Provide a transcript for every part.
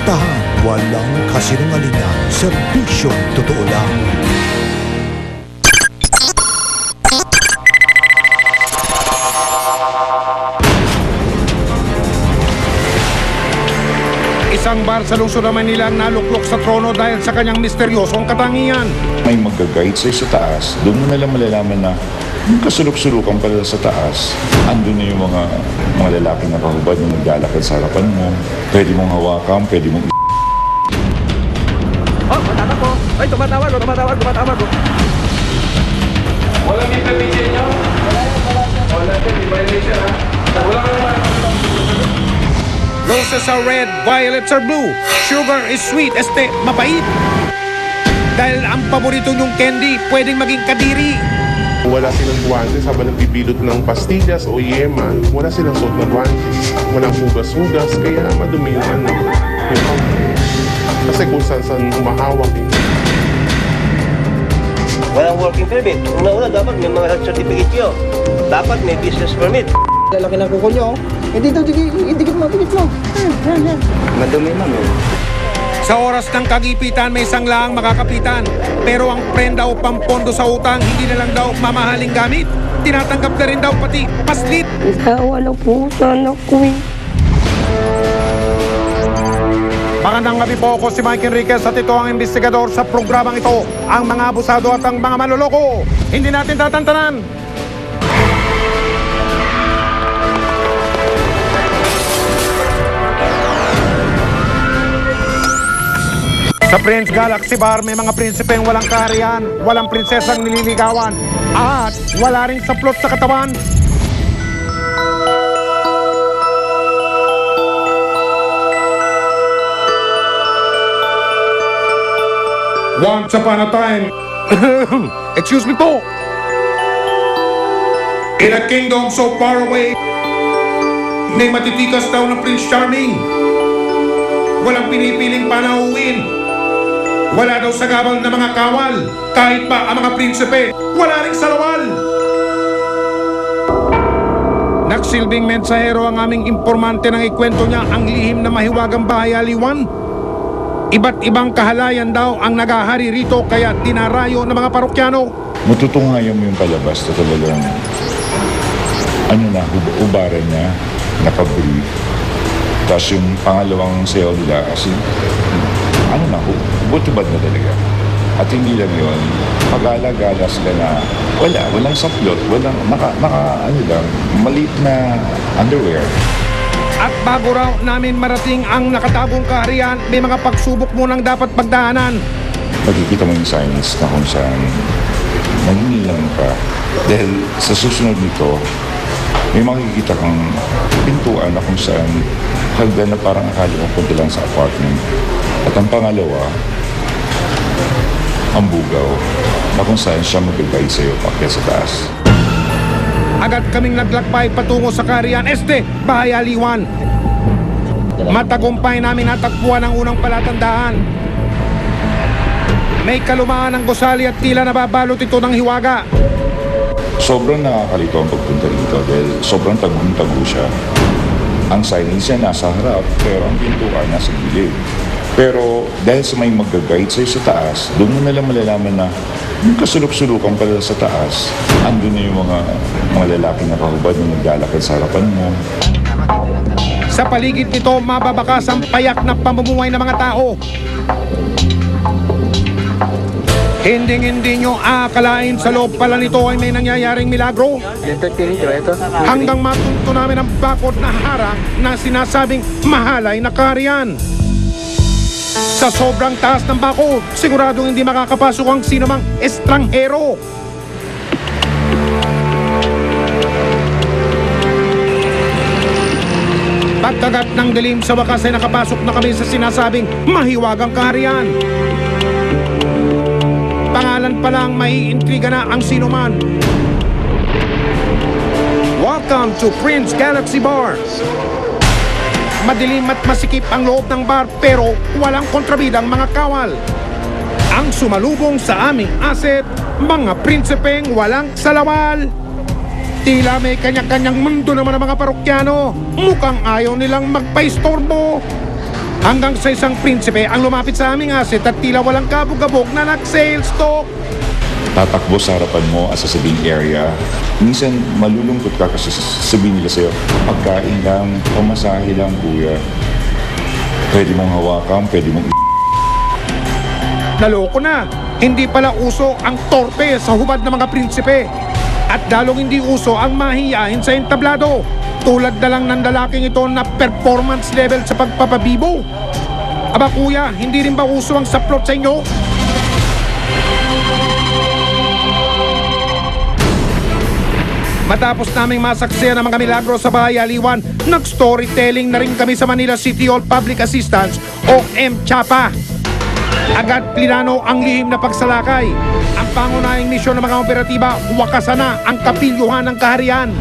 Suportahan, walang kasinungalingan, serbisyong totoo lang. Isang bar sa lungsod ng Manila ang naluklok sa trono dahil sa kanyang misteryosong katangian. May mag-guide sa'yo sa taas, doon mo nalang malalaman na yung kasulok-sulukan pala sa taas, andun na yung mga lalaking nakahubad na naglalakad sa harapan mo. Pwede mong hawakan, pwede mong Oh, matawag po. Ay, tumatawag. Walang intervention nyo? Wala din, violation ha? Wala ka naman. Roses are red, violets are blue. Sugar is sweet, mapait. Dahil ang paborito nyong candy, pwedeng maging kadiri. Wala silang guwantes habang nagpipilot ng pastillas o yeman. Wala silang suot na guwantes. Walang hugas-hugas, kaya madumi yung yung kasi kung saan humahawak eh. Walang working permit. Una-una, dapat may mga health certificate nyo. Dapat may business permit. Lalaki ng kuko nyo. Hindi daw, dikit mo. Madumi man eh. Sa oras ng kagipitan, may isang lang makakapitan. Pero ang prenda o pampondo sa utang, hindi na lang daw mamahaling gamit. Tinatanggap na rin daw pati paslit. Wala po sana ko eh. Magandang gabi po, ako si Mike Enriquez at ito ang investigador sa programang ito, ang mga abusado at ang mga maloloko. Hindi natin tatantanan. Sa Prince Galaxy Bar, may mga prinsipeng walang kaharian, walang prinsesang nililigawan, at wala ring saplot sa katawan. Once upon a time, excuse me po, in a kingdom so far away, may matitikas daw na Prince Charming. Walang pinipiling panauhin. Wala daw sagabal na mga kawal. Kahit pa ang mga prinsipe, wala ring salawal. Nagsilbing mensahero ang aming informante nang ikwento niya ang lihim na mahiwagang bahay aliwan. Iba't ibang kahalayan daw ang nagahari rito kaya dinarayo ng mga parokyano. matutungayan mo yung palabas na talagang ubaran niya, nakabrief. Tapos yung pangalawang sayaw nila kasi butubad na talaga. At hindi lang yun, pag-alagala sila na walang saplot, walang maliit na underwear. At bago raw namin marating ang nakatabong kaharian, may mga pagsubok munang dapat pagdaanan. Makikita mo yung signs na kung saan nangingilang ka. Dahil sa susunod nito, may makikita kang pintuan na kung saan hagdan na parang akala ko punta lang sa apartment. At ang pangalawa, ang bugaw na kung saan siya mag-guide sa'yo pakyat sa taas. Agad kaming naglakbay patungo sa kaharian Bahay Aliwan. Matagumpay namin natagpuan ang unang palatandaan. May kalumaan ng gusali at tila nababalot ito ng hiwaga. Sobrang nakakalito ang pagpunta rito dahil sobrang tagong-tago siya. Ang signage niya nasa harap pero ang pintuan nasa gilid. Pero dahil sa may mag-guide sa'yo sa taas, doon mo nalang malalaman na yung kasulok-sulukan pala sa taas, andun na yung mga lalaking nakahubad na naglalakad sa harapan mo. Sa paligid nito, mababakas ang payak na pamumuhay ng mga tao. Hindi nyo aakalain sa loob pala nito ay may nangyayaring milagro. Hanggang matunto namin ang bakod na harang na sinasabing mahalay na kaharian. Sa sobrang taas ng bakod, siguradong hindi makakapasok ang sinumang estranghero. Pagkagat ng dilim sa wakas ay nakapasok na kami sa sinasabing mahiwagang kaharian. Pangalan pa lang maiintriga na ang sinuman. Welcome to Prince Galaxy Bar. Madilim at masikip ang loob ng bar pero walang kontrabidang mga kawal. Ang sumalubong sa aming asset, mga prinsipeng walang salawal. Tila may kanya-kanyang mundo naman ang mga parokyano. Mukhang ayaw nilang magpaistorbo. Hanggang sa isang prinsipe ang lumapit sa aming asset at tila walang kabog-kabog na nag-sales talk. Tatakbo sa harapan mo at sa sabing area. Minsan malulungkot ka kasi sabihin nila sa'yo, pagkain lang, pamasahe lang kuya. Pwede mong hawakan, pwede mong Naloko na. Hindi pala uso ang torpe sa hubad ng mga prinsipe. At dalong hindi uso ang mahiyain sa entablado. Tulad na lang ng lalaking ito na performance level sa pagpapabibo. Aba kuya, hindi rin ba uso ang saplot sa inyo? Matapos naming masaksiyan ang mga milagro sa Bahay Aliwan, nag-storytelling na rin kami sa Manila City Hall Public Assistance o MCHAPA. Agad plinano ang lihim na pagsalakay. Ang pangunahing misyon ng mga operatiba, wakasan na ang kapilyuhan ng kaharian.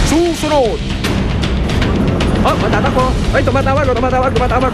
Susunod, Oh, matatakbo. Ay, tumatawag, tumatawag.